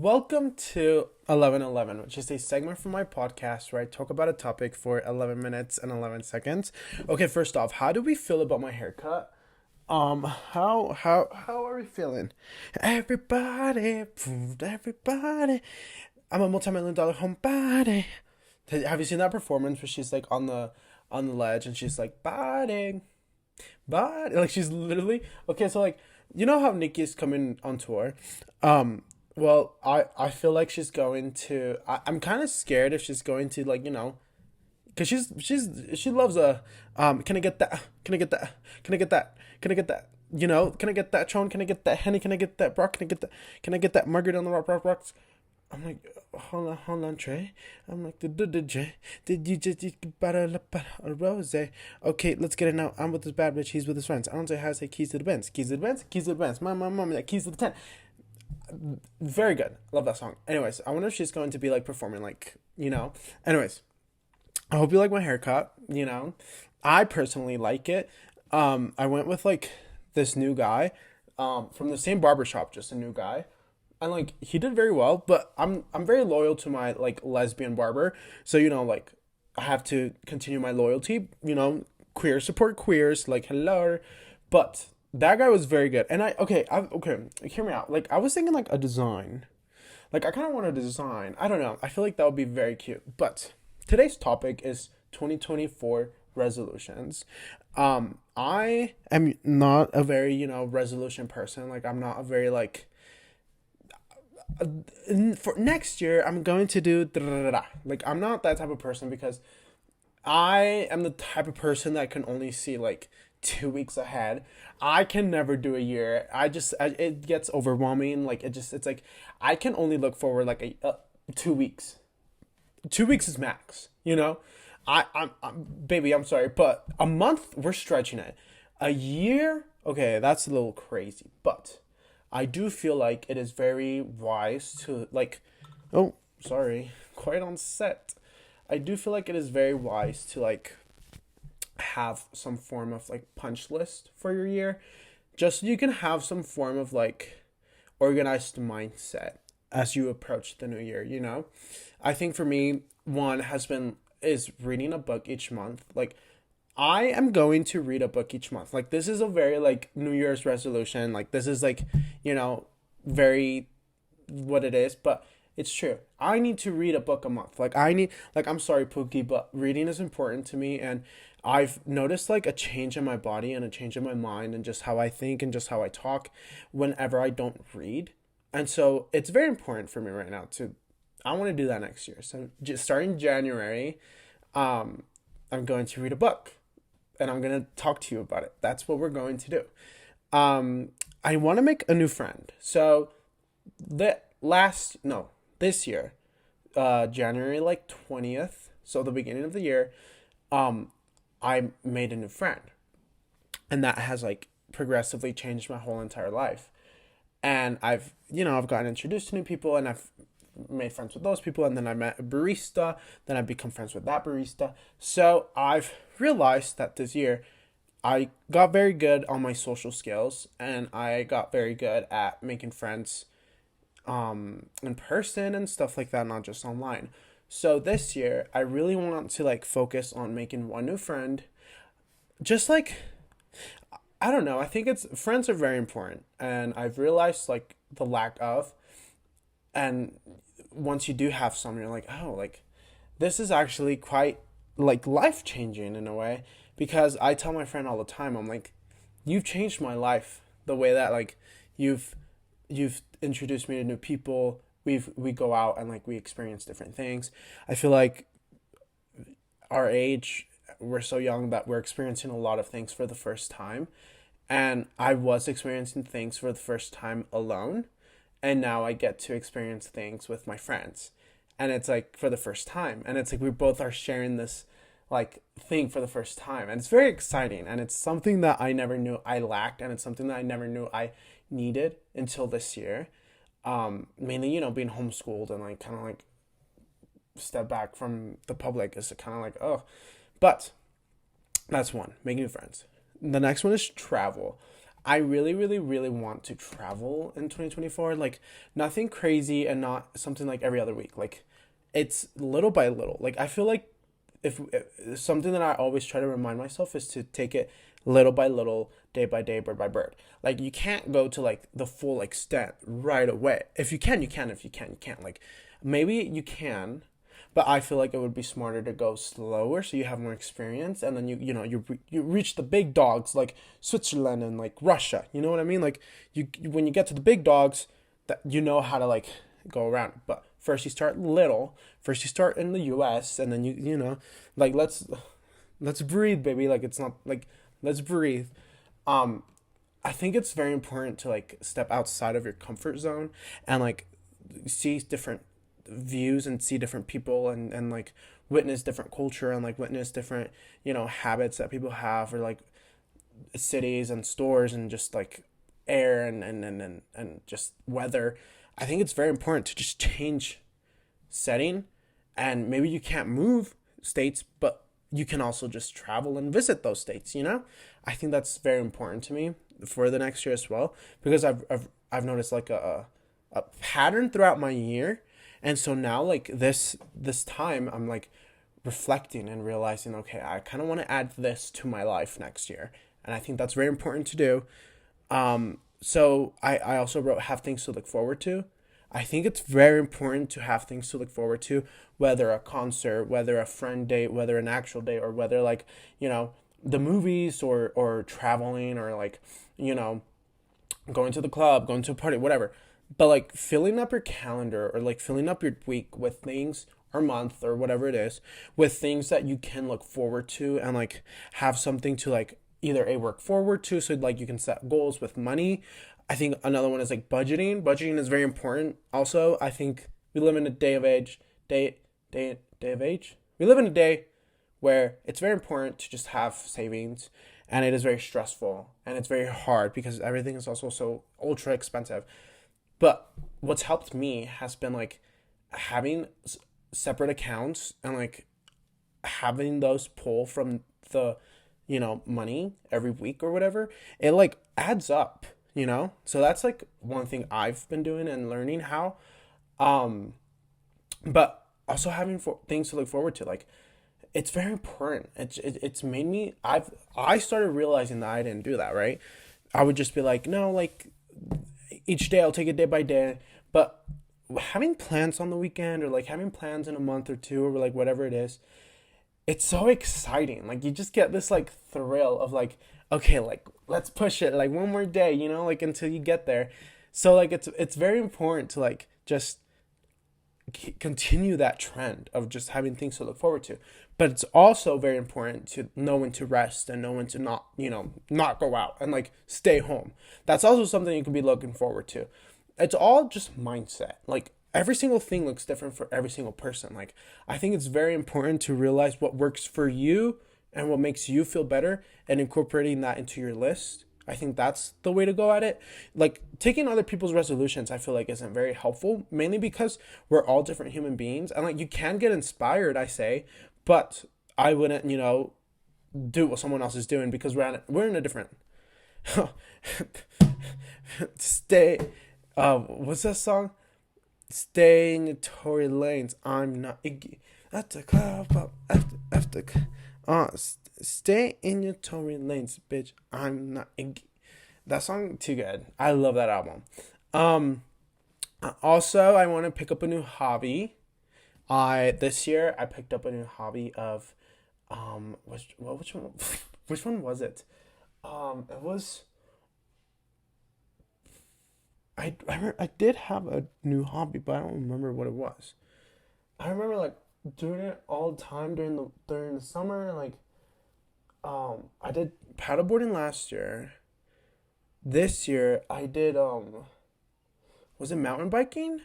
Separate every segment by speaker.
Speaker 1: Welcome to 1111, which is a segment from my podcast where I talk about a topic for 11 minutes and 11 seconds. Okay, first off, how do we feel about my haircut? How are we feeling? Everybody. I'm a multi-million dollar homebody. Have you seen that performance where she's like on the ledge and she's like body, like she's literally okay. So like you know how Nikki is coming on tour, I feel like she's going to. I'm kind of scared if she's going to because she loves a. Can I get that? Can I get that? Can I get that? Can I get that? Can I get that Tron? Can I get that Henny? Can I get that Brock? Can I get that? Can I get that Margaret on the rocks? I'm like, hold on, Trey. I'm like, did you just a rose? Okay, let's get it now. I'm with this bad bitch. He's with his friends. I don't say how to say keys to the Benz. Keys to the Benz. Keys to the Benz. Mom, yeah, keys to the tent. Very good. Love that song. Anyways, I wonder if she's going to be like performing Anyways, I hope you like my haircut. I personally like it. I went with like this new guy, from the same barbershop, just a new guy. And like he did very well, but I'm very loyal to my like lesbian barber. So like I have to continue my loyalty, queer support queers, like hello. But that guy was very good. And okay, hear me out. Like I was thinking like a design. Like I kind of want a design. I don't know. I feel like that would be very cute. But today's topic is 2024 resolutions. I am not a very, resolution person. Like I'm not a very like for next year I'm going to do like I'm not that type of person because I am the type of person that can only see like 2 weeks ahead. I can never do a year. It gets overwhelming. Like it's like I can only look forward like 2 weeks. 2 weeks is max. I'm baby. I'm sorry, but a month we're stretching it. A year, okay, that's a little crazy, but I do feel like it is very wise to like. Oh, sorry, quite on set. I do feel like it is very wise to like have some form of like punch list for your year, just so you can have some form of like organized mindset as you approach the new year. I think for me, one is reading a book each month. Like I am going to read a book each month. Like this is a very like New Year's resolution. Like this is like, very what it is, but it's true. I need to read a book a month. I'm sorry, Pookie, but reading is important to me. And I've noticed like a change in my body and a change in my mind and just how I think and just how I talk whenever I don't read. And so it's very important for me right now I want to do that next year. So just starting January, I'm going to read a book and I'm going to talk to you about it. That's what we're going to do. I want to make a new friend. So this year, January like 20th, so the beginning of the year, I made a new friend. And that has like progressively changed my whole entire life. And I've gotten introduced to new people and I've made friends with those people, and then I met a barista, then I've become friends with that barista. So I've realized that this year I got very good on my social skills and I got very good at making friends in person and stuff like that, not just online. So this year I really want to like focus on making one new friend. Just like I don't know, I think friends are very important, and I've realized like the lack of. And once you do have some, you're like, oh, like this is actually quite like life changing in a way, because I tell my friend all the time, I'm like, you've changed my life the way that like you've introduced me to new people. We go out and like we experience different things. I feel like our age, we're so young that we're experiencing a lot of things for the first time. And I was experiencing things for the first time alone. And now I get to experience things with my friends. And it's like for the first time. And it's like we both are sharing this like thing for the first time. And it's very exciting. And it's something that I never knew I lacked. And it's something that I never knew I needed until this year. Mainly, being homeschooled and like kind of like step back from the public is kind of like, oh. But that's one, making new friends. The next one is travel. I really, really, really want to travel in 2024. Like, nothing crazy and not something like every other week. Like, it's little by little. Like, I feel like if something that I always try to remind myself is to take it little by little, day by day, bird by bird. Like, you can't go to like the full extent right away. If you can, you can. If you can't, you can't. Like, maybe you can, but I feel like it would be smarter to go slower so you have more experience, and then you reach the big dogs like Switzerland and like Russia. You know what I mean? Like, when you get to the big dogs, that you know how to like go around. But first you start little. First you start in the U.S. and then like let's breathe, baby. Like, it's not like, let's breathe. Um, I think it's very important to like step outside of your comfort zone and like see different views and see different people and like witness different culture and like witness different habits that people have, or like cities and stores and just like air and just weather. I think it's very important to just change setting, and maybe you can't move states, but you can also just travel and visit those states. I think that's very important to me for the next year as well, because I've noticed like a pattern throughout my year. And so now, like, this time, I'm like reflecting and realizing, okay, I kind of want to add this to my life next year, and I think that's very important to do. So I also wrote have things to look forward to. I think it's very important to have things to look forward to, whether a concert, whether a friend date, whether an actual date, or whether like the movies or traveling, or like going to the club, going to a party, whatever. But like filling up your calendar, or like filling up your week with things, or month, or whatever it is, with things that you can look forward to, and like have something to like either a work forward to, so like you can set goals with money. I think another one is like budgeting. Budgeting is very important. Also, I think we live in a day of age. We live in a day where it's very important to just have savings, and it is very stressful and it's very hard because everything is also so ultra expensive. But what's helped me has been like having separate accounts, and like having those pull from the, money every week or whatever. It like adds up. So that's like one thing I've been doing and learning how. But also having things to look forward to. Like, it's very important. It's made me, I started realizing that I didn't do that, right? I would just be like, no, like, each day I'll take it day by day. But having plans on the weekend, or like having plans in a month or two, or like whatever it is, it's so exciting. Like, you just get this like thrill of like, okay, like, let's push it like one more day, like until you get there. So like it's very important to like just continue that trend of just having things to look forward to. But it's also very important to know when to rest, and know when to not go out and like stay home. That's also something you can be looking forward to. It's all just mindset. Like, every single thing looks different for every single person. Like, I think it's very important to realize what works for you and what makes you feel better, and incorporating that into your list. I think that's the way to go at it. Like, taking other people's resolutions, I feel like isn't very helpful, mainly because we're all different human beings, and like, you can get inspired, I say, but I wouldn't, do what someone else is doing, because we're in a different stay. What's that song? Stay in your Tory lanes. I'm not Iggy. After club, after. Stay in your Tory lanes, bitch. I'm not Iggy. That song too good. I love that album. Also, I want to pick up a new hobby. This year I picked up a new hobby of which one which one was it? It was I did have a new hobby, but I don't remember what it was. I remember like doing it all the time during the summer. Like, I did paddleboarding last year. This year I did was it mountain biking?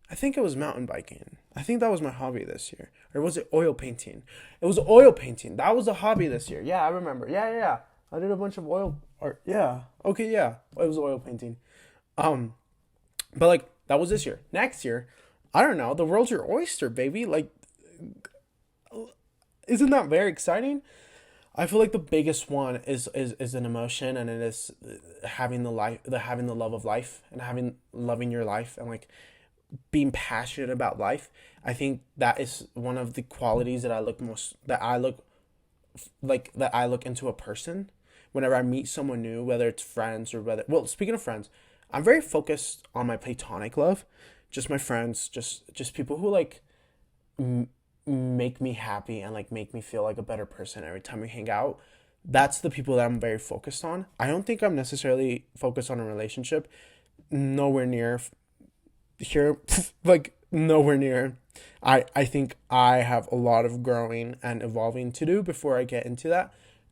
Speaker 1: I think it was mountain biking. I think that was my hobby this year. Or was it oil painting? It was oil painting. That was a hobby this year. Yeah, I remember. Yeah. I did a bunch of oil art. Yeah. Okay, yeah. It was oil painting. But like, that was this year. Next year, I don't know. The world's your oyster, baby. Like, isn't that very exciting? I feel like the biggest one is an emotion, and it is having the love of life, and having loving your life, and like being passionate about life. I think that is one of the qualities that I look into a person whenever I meet someone new, whether it's friends or whether, well, speaking of friends, I'm very focused on my platonic love, just my friends, just people who like m- make me happy and like make me feel like a better person every time we hang out. That's the people that I'm very focused on. I don't think I'm necessarily focused on a relationship. Nowhere near here, like nowhere near. I think I have a lot of growing and evolving to do before I get into that.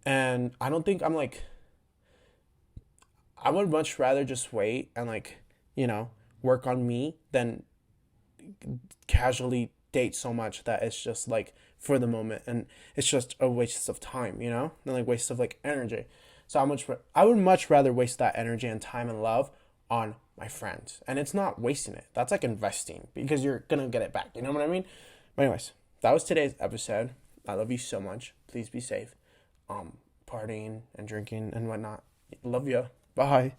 Speaker 1: And I don't think I'm like, I would much rather just wait and like, you know, work on me than casually date so much that it's just like for the moment, and it's just a waste of time, you know, and like waste of like energy. So I would much rather waste that energy and time and love on my friends, and it's not wasting it. That's like investing because you're gonna get it back. You know what I mean? But anyways, that was today's episode. I love you so much. Please be safe. Partying and drinking and whatnot. Love you. Bye.